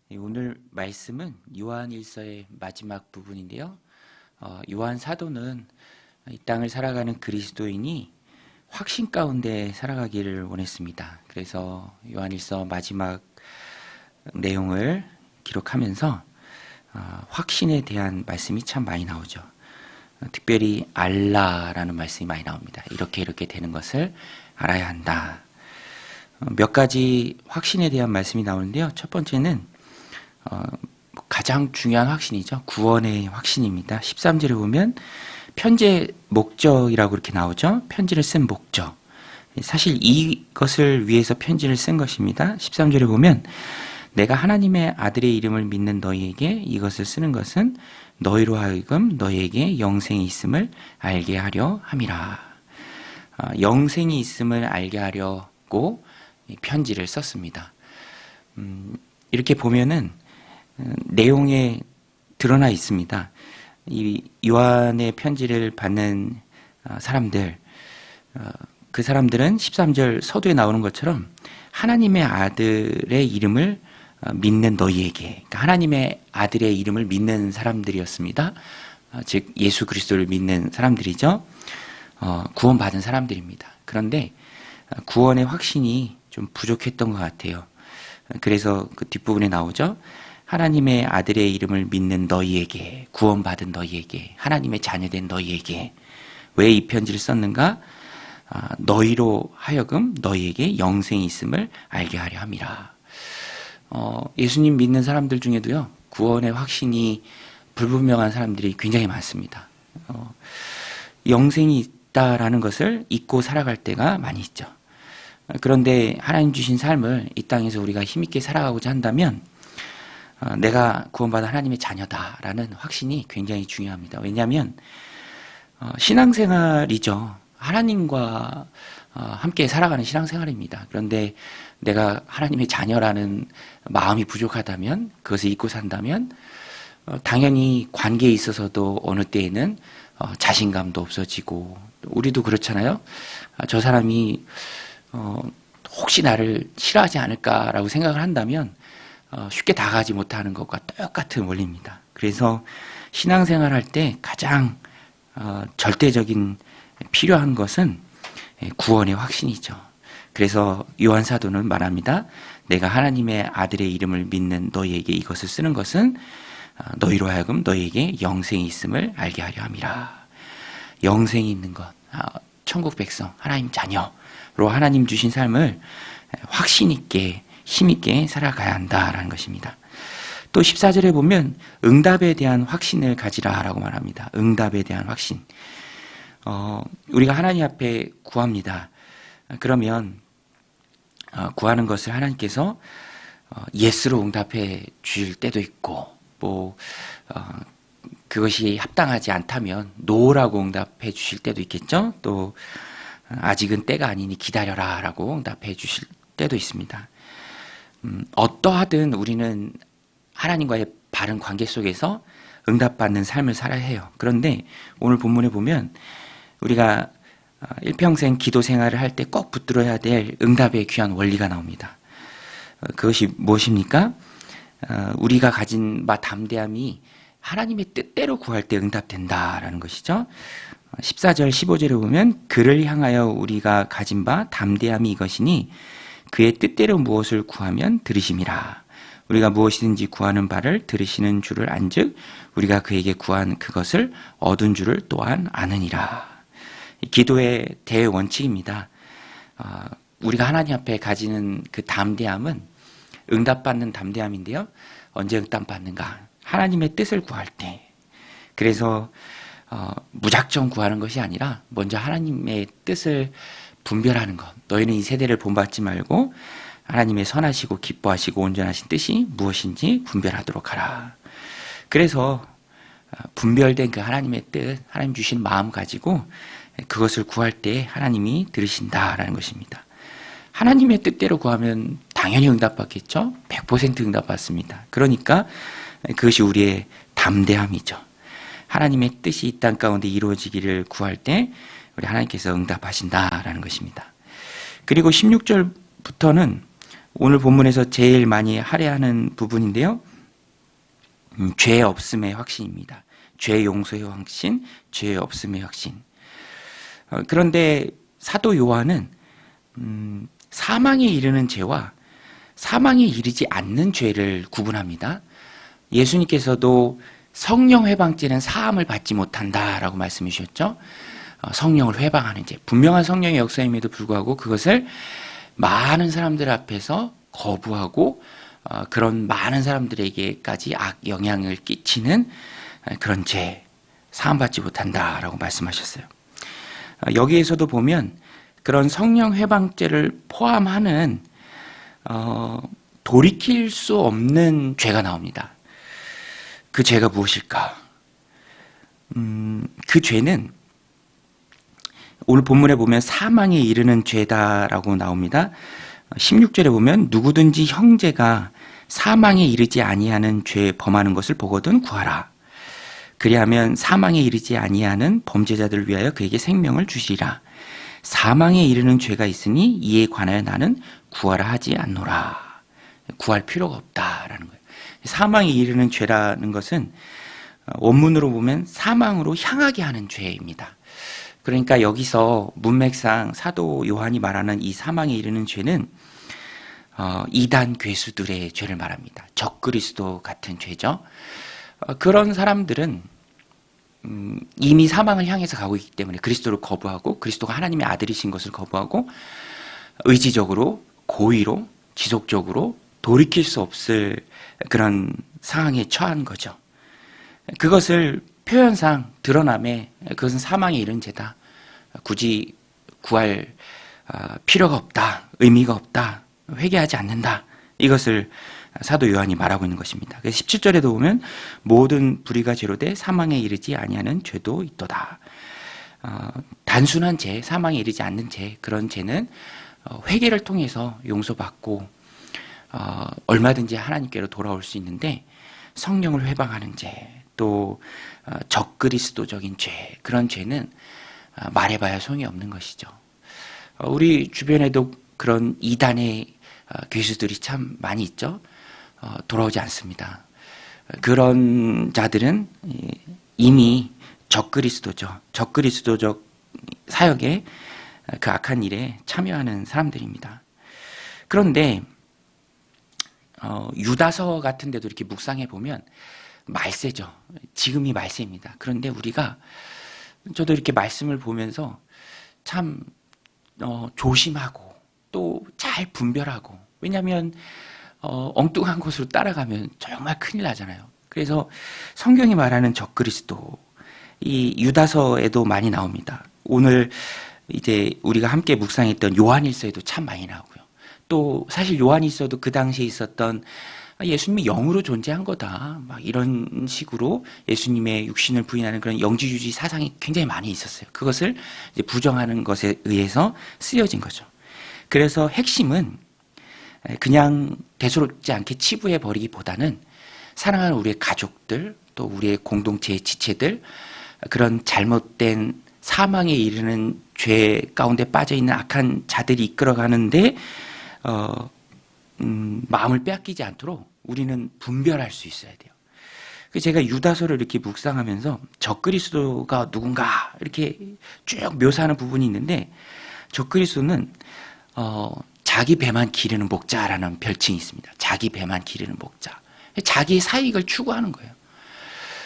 오늘 말씀은 요한일서의 마지막 부분인데요. 요한 사도는 이 땅을 살아가는 그리스도인이 확신 가운데 살아가기를 원했습니다. 그래서 요한일서 마지막 내용을 기록하면서 확신에 대한 말씀이 참 많이 나오죠. 특별히 알라라는 말씀이 많이 나옵니다. 이렇게 되는 것을 알아야 한다. 몇 가지 확신에 대한 말씀이 나오는데요. 첫 번째는 가장 중요한 확신이죠. 구원의 확신입니다. 13절에 보면 편지의 목적이라고 이렇게 나오죠. 편지를 쓴 목적. 사실 이것을 위해서 편지를 쓴 것입니다. 13절에 보면 내가 하나님의 아들의 이름을 믿는 너희에게 이것을 쓰는 것은 너희로 하여금 너희에게 영생이 있음을 알게 하려 함이라. 영생이 있음을 알게 하려고 편지를 썼습니다. 이렇게 보면은 내용에 드러나 있습니다. 이 요한의 편지를 받는 사람들, 그 사람들은 13절 서두에 나오는 것처럼 하나님의 아들의 이름을 믿는 너희에게, 그러니까 하나님의 아들의 이름을 믿는 사람들이었습니다. 즉 예수 그리스도를 믿는 사람들이죠. 구원받은 사람들입니다. 그런데 구원의 확신이 좀 부족했던 것 같아요. 그래서 그 뒷부분에 나오죠. 하나님의 아들의 이름을 믿는 너희에게, 구원받은 너희에게, 하나님의 자녀된 너희에게. 왜 이 편지를 썼는가? 너희로 하여금 너희에게 영생이 있음을 알게 하려 함이라. 예수님 믿는 사람들 중에도요, 구원의 확신이 불분명한 사람들이 굉장히 많습니다. 영생이 있다라는 것을 잊고 살아갈 때가 많이 있죠. 그런데 하나님 주신 삶을 이 땅에서 우리가 힘있게 살아가고자 한다면 내가 구원받은 하나님의 자녀다라는 확신이 굉장히 중요합니다. 왜냐하면 신앙생활이죠. 하나님과 함께 살아가는 신앙생활입니다. 그런데 내가 하나님의 자녀라는 마음이 부족하다면, 그것을 잊고 산다면 당연히 관계에 있어서도 어느 때에는 자신감도 없어지고, 우리도 그렇잖아요. 저 사람이 혹시 나를 싫어하지 않을까라고 생각을 한다면 쉽게 다가가지 못하는 것과 똑같은 원리입니다. 그래서 신앙생활 할 때 가장 절대적인 필요한 것은 구원의 확신이죠. 그래서 요한 사도는 말합니다. 내가 하나님의 아들의 이름을 믿는 너희에게 이것을 쓰는 것은 너희로 하여금 너희에게 영생이 있음을 알게 하려 함이라. 영생이 있는 것, 천국 백성, 하나님 자녀로 하나님 주신 삶을 확신 있게, 힘 있게 살아가야 한다라는 것입니다. 또 14절에 보면 응답에 대한 확신을 가지라라고 말합니다. 응답에 대한 확신. 우리가 하나님 앞에 구합니다. 그러면 구하는 것을 하나님께서 예스로 응답해 주실 때도 있고, 그것이 합당하지 않다면 노라고 응답해 주실 때도 있겠죠. 또 아직은 때가 아니니 기다려라 라고 응답해 주실 때도 있습니다. 어떠하든 우리는 하나님과의 바른 관계 속에서 응답받는 삶을 살아야 해요. 그런데 오늘 본문에 보면 우리가 일평생 기도 생활을 할 때 꼭 붙들어야 될 응답의 귀한 원리가 나옵니다. 그것이 무엇입니까? 우리가 가진 바 담대함이 하나님의 뜻대로 구할 때 응답된다라는 것이죠. 14절 15절에 보면 그를 향하여 우리가 가진 바 담대함이 이것이니 그의 뜻대로 무엇을 구하면 들으심이라. 우리가 무엇이든지 구하는 바를 들으시는 줄을 안즉 우리가 그에게 구한 그것을 얻은 줄을 또한 아느니라. 기도의 대원칙입니다. 우리가 하나님 앞에 가지는 그 담대함은 응답받는 담대함인데요. 언제 응답받는가? 하나님의 뜻을 구할 때. 그래서 무작정 구하는 것이 아니라 먼저 하나님의 뜻을 분별하는 것. 너희는 이 세대를 본받지 말고 하나님의 선하시고 기뻐하시고 온전하신 뜻이 무엇인지 분별하도록 하라. 그래서 분별된 그 하나님의 뜻, 하나님 주신 마음 가지고 그것을 구할 때 하나님이 들으신다라는 것입니다. 하나님의 뜻대로 구하면 당연히 응답받겠죠. 100% 응답받습니다. 그러니까 그것이 우리의 담대함이죠. 하나님의 뜻이 이 땅 가운데 이루어지기를 구할 때 우리 하나님께서 응답하신다라는 것입니다. 그리고 16절부터는 오늘 본문에서 제일 많이 할애하는 부분인데요. 죄 없음의 확신입니다. 죄 용서의 확신, 죄 없음의 확신. 그런데 사도 요한은 사망에 이르는 죄와 사망에 이르지 않는 죄를 구분합니다. 예수님께서도 성령 회방죄는 사함을 받지 못한다라고 말씀해 주셨죠. 성령을 회방하는 죄, 분명한 성령의 역사임에도 불구하고 그것을 많은 사람들 앞에서 거부하고 그런 많은 사람들에게까지 악 영향을 끼치는 그런 죄, 사함받지 못한다라고 말씀하셨어요. 여기에서도 보면 그런 성령 회방죄를 포함하는 돌이킬 수 없는 죄가 나옵니다. 그 죄가 무엇일까? 그 죄는 오늘 본문에 보면 사망에 이르는 죄다라고 나옵니다. 16절에 보면 누구든지 형제가 사망에 이르지 아니하는 죄 범하는 것을 보거든 구하라. 그리하면 사망에 이르지 아니하는 범죄자들을 위하여 그에게 생명을 주시리라. 사망에 이르는 죄가 있으니 이에 관하여 나는 구하라 하지 않노라. 구할 필요가 없다라는 거예요. 사망에 이르는 죄라는 것은 원문으로 보면 사망으로 향하게 하는 죄입니다. 그러니까 여기서 문맥상 사도 요한이 말하는 이 사망에 이르는 죄는 이단 괴수들의 죄를 말합니다. 적그리스도 같은 죄죠. 그런 사람들은 이미 사망을 향해서 가고 있기 때문에 그리스도를 거부하고 그리스도가 하나님의 아들이신 것을 거부하고 의지적으로 고의로 지속적으로 돌이킬 수 없을 그런 상황에 처한 거죠. 그것을 표현상 드러남에 그것은 사망에 이른 죄다. 굳이 구할 필요가 없다. 의미가 없다. 회개하지 않는다. 이것을 사도 요한이 말하고 있는 것입니다. 17절에도 보면 모든 불의가 죄로 돼 사망에 이르지 아니하는 죄도 있도다. 단순한 죄, 사망에 이르지 않는 죄, 그런 죄는 회개를 통해서 용서받고 얼마든지 하나님께로 돌아올 수 있는데 성령을 회방하는 죄, 또 적그리스도적인 죄, 그런 죄는 말해봐야 소용이 없는 것이죠. 우리 주변에도 그런 이단의 괴수들이 참 많이 있죠. 돌아오지 않습니다. 그런 자들은 이미 적그리스도죠. 적그리스도적 사역에 그 악한 일에 참여하는 사람들입니다. 그런데 유다서 같은 데도 이렇게 묵상해 보면 말세죠. 지금이 말세입니다. 그런데 우리가 저도 이렇게 말씀을 보면서 참 조심하고 또 잘 분별하고, 왜냐하면 엉뚱한 곳으로 따라가면 정말 큰일 나잖아요. 그래서 성경이 말하는 적그리스도, 이 유다서에도 많이 나옵니다. 오늘 이제 우리가 함께 묵상했던 요한일서에도 참 많이 나오고요. 또 사실 요한일서도 그 당시에 있었던 예수님이 영으로 존재한 거다, 막 이런 식으로 예수님의 육신을 부인하는 그런 영지주의 사상이 굉장히 많이 있었어요. 그것을 이제 부정하는 것에 의해서 쓰여진 거죠. 그래서 핵심은 그냥 대수롭지 않게 치부해 버리기보다는 사랑하는 우리의 가족들, 또 우리의 공동체의 지체들, 그런 잘못된 사망에 이르는 죄 가운데 빠져 있는 악한 자들이 이끌어가는데 마음을 빼앗기지 않도록 우리는 분별할 수 있어야 돼요. 제가 유다서를 이렇게 묵상하면서 적그리스도가 누군가 이렇게 쭉 묘사하는 부분이 있는데, 적그리스도는 자기 배만 기르는 목자라는 별칭이 있습니다. 자기 배만 기르는 목자. 자기의 사익을 추구하는 거예요.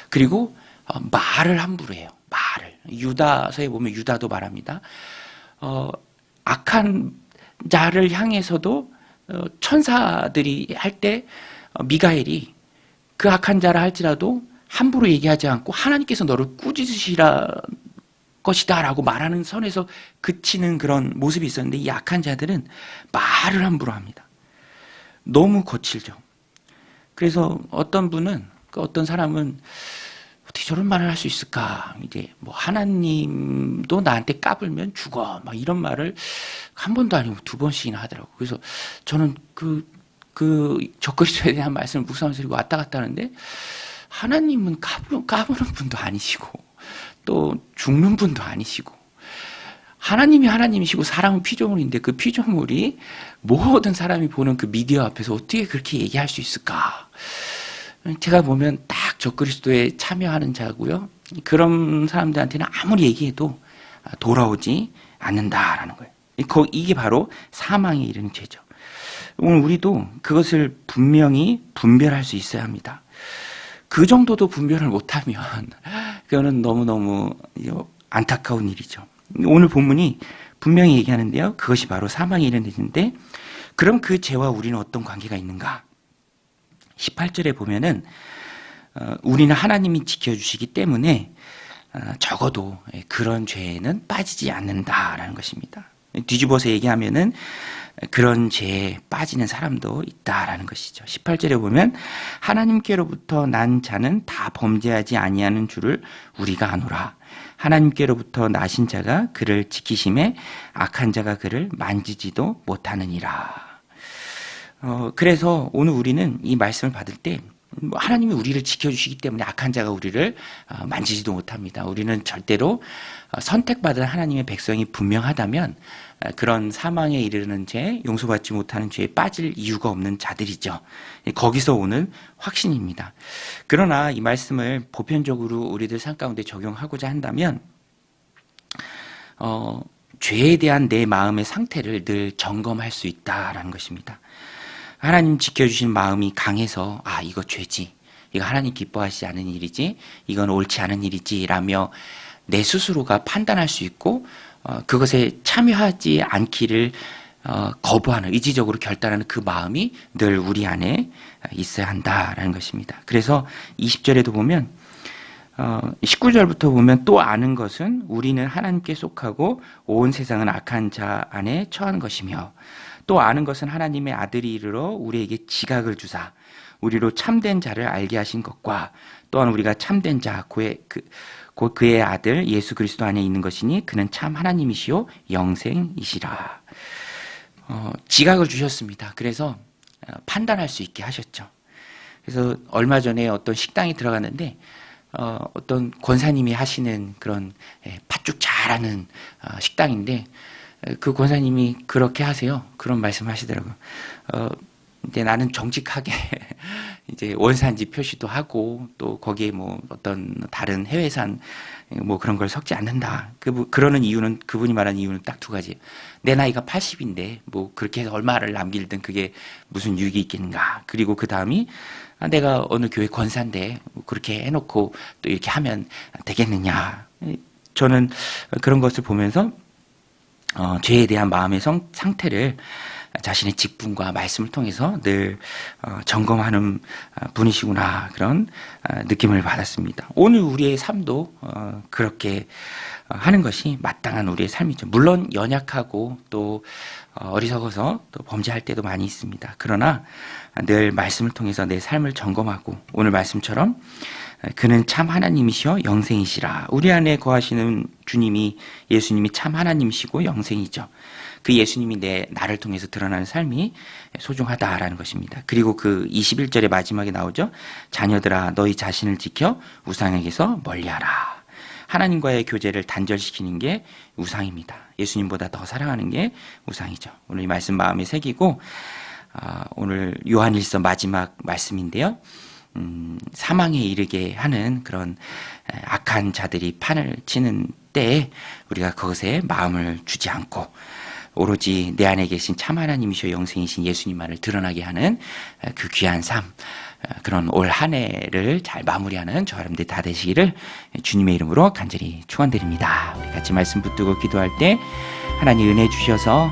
그리고 말을 함부로 해요. 말을. 유다서에 보면 유다도 말합니다. 악한 자를 향해서도 천사들이 할 때 미가엘이 그 악한 자라 할지라도 함부로 얘기하지 않고 하나님께서 너를 꾸짖으시라 것이다 라고 말하는 선에서 그치는 그런 모습이 있었는데, 이 악한 자들은 말을 함부로 합니다. 너무 거칠죠. 그래서 어떤 분은, 어떤 사람은 어떻게 저런 말을 할 수 있을까? 이제 뭐 하나님도 나한테 까불면 죽어, 막 이런 말을 한 번도 아니고 두 번씩이나 하더라고요. 그래서 저는 그 적그리스도에 대한 말씀을 묵상하면서 왔다 갔다 하는데, 하나님은 까부는 분도 아니시고 또 죽는 분도 아니시고 하나님이 하나님이시고 사람은 피조물인데 그 피조물이 모든 사람이 보는 그 미디어 앞에서 어떻게 그렇게 얘기할 수 있을까? 제가 보면 딱 적그리스도에 참여하는 자고요. 그런 사람들한테는 아무리 얘기해도 돌아오지 않는다라는 거예요. 이게 바로 사망에 이르는 죄죠. 오늘 우리도 그것을 분명히 분별할 수 있어야 합니다. 그 정도도 분별을 못하면 그거는 너무너무 안타까운 일이죠. 오늘 본문이 분명히 얘기하는데요. 그것이 바로 사망에 이르는 죄인데, 그럼 그 죄와 우리는 어떤 관계가 있는가? 18절에 보면은 우리는 하나님이 지켜주시기 때문에 적어도 그런 죄에는 빠지지 않는다라는 것입니다. 뒤집어서 얘기하면은 그런 죄에 빠지는 사람도 있다라는 것이죠. 18절에 보면 하나님께로부터 난 자는 다 범죄하지 아니하는 줄을 우리가 아노라. 하나님께로부터 나신 자가 그를 지키심에 악한 자가 그를 만지지도 못하느니라. 그래서 오늘 우리는 이 말씀을 받을 때 하나님이 우리를 지켜주시기 때문에 악한 자가 우리를 만지지도 못합니다. 우리는 절대로 선택받은 하나님의 백성이 분명하다면 그런 사망에 이르는 죄, 용서받지 못하는 죄에 빠질 이유가 없는 자들이죠. 거기서 오는 확신입니다. 그러나 이 말씀을 보편적으로 우리들 삶 가운데 적용하고자 한다면 죄에 대한 내 마음의 상태를 늘 점검할 수 있다라는 것입니다. 하나님 지켜주신 마음이 강해서 이거 죄지, 이거 하나님 기뻐하시지 않은 일이지, 이건 옳지 않은 일이지 라며 내 스스로가 판단할 수 있고 그것에 참여하지 않기를 거부하는, 의지적으로 결단하는 그 마음이 늘 우리 안에 있어야 한다라는 것입니다. 그래서 20절에도 보면 19절부터 보면 또 아는 것은 우리는 하나님께 속하고 온 세상은 악한 자 안에 처한 것이며, 또 아는 것은 하나님의 아들이 이르러 우리에게 지각을 주사 우리로 참된 자를 알게 하신 것과, 또한 우리가 참된 자 곧 그의 아들 예수 그리스도 안에 있는 것이니 그는 참 하나님이시요 영생이시라. 지각을 주셨습니다. 그래서 판단할 수 있게 하셨죠. 그래서 얼마 전에 어떤 식당에 들어갔는데 어떤 권사님이 하시는 그런 팥죽 잘하는 식당인데, 그 권사님이 그렇게 하세요. 그런 말씀하시더라고요. 이제 나는 정직하게 이제 원산지 표시도 하고 또 거기에 뭐 어떤 다른 해외산 뭐 그런 걸 섞지 않는다. 그러는 이유는, 그분이 말하는 이유는 딱 두 가지. 내 나이가 80인데 뭐 그렇게 해서 얼마를 남길든 그게 무슨 유익이 있겠는가. 그리고 그 다음이 내가 어느 교회 권사인데 그렇게 해놓고 또 이렇게 하면 되겠느냐. 저는 그런 것을 보면서 죄에 대한 마음의 상태를 자신의 직분과 말씀을 통해서 늘 점검하는 분이시구나, 그런 느낌을 받았습니다. 오늘 우리의 삶도 그렇게 하는 것이 마땅한 우리의 삶이죠. 물론 연약하고 또 어리석어서 또 범죄할 때도 많이 있습니다. 그러나 늘 말씀을 통해서 내 삶을 점검하고, 오늘 말씀처럼 그는 참 하나님이시여 영생이시라. 우리 안에 거하시는 주님이, 예수님이 참 하나님이시고 영생이죠. 그 예수님이 나를 통해서 드러나는 삶이 소중하다라는 것입니다. 그리고 그 21절의 마지막에 나오죠. 자녀들아 너희 자신을 지켜 우상에게서 멀리하라. 하나님과의 교제를 단절시키는 게 우상입니다. 예수님보다 더 사랑하는 게 우상이죠. 오늘 이 말씀 마음에 새기고, 오늘 요한일서 마지막 말씀인데요. 사망에 이르게 하는 그런 악한 자들이 판을 치는 때에 우리가 그것에 마음을 주지 않고 오로지 내 안에 계신 참 하나님이시여 영생이신 예수님만을 드러나게 하는 그 귀한 삶, 그런 올 한 해를 잘 마무리하는 저 여러분들 다 되시기를 주님의 이름으로 간절히 축원드립니다. 우리 같이 말씀 붙들고 기도할 때 하나님 은혜 주셔서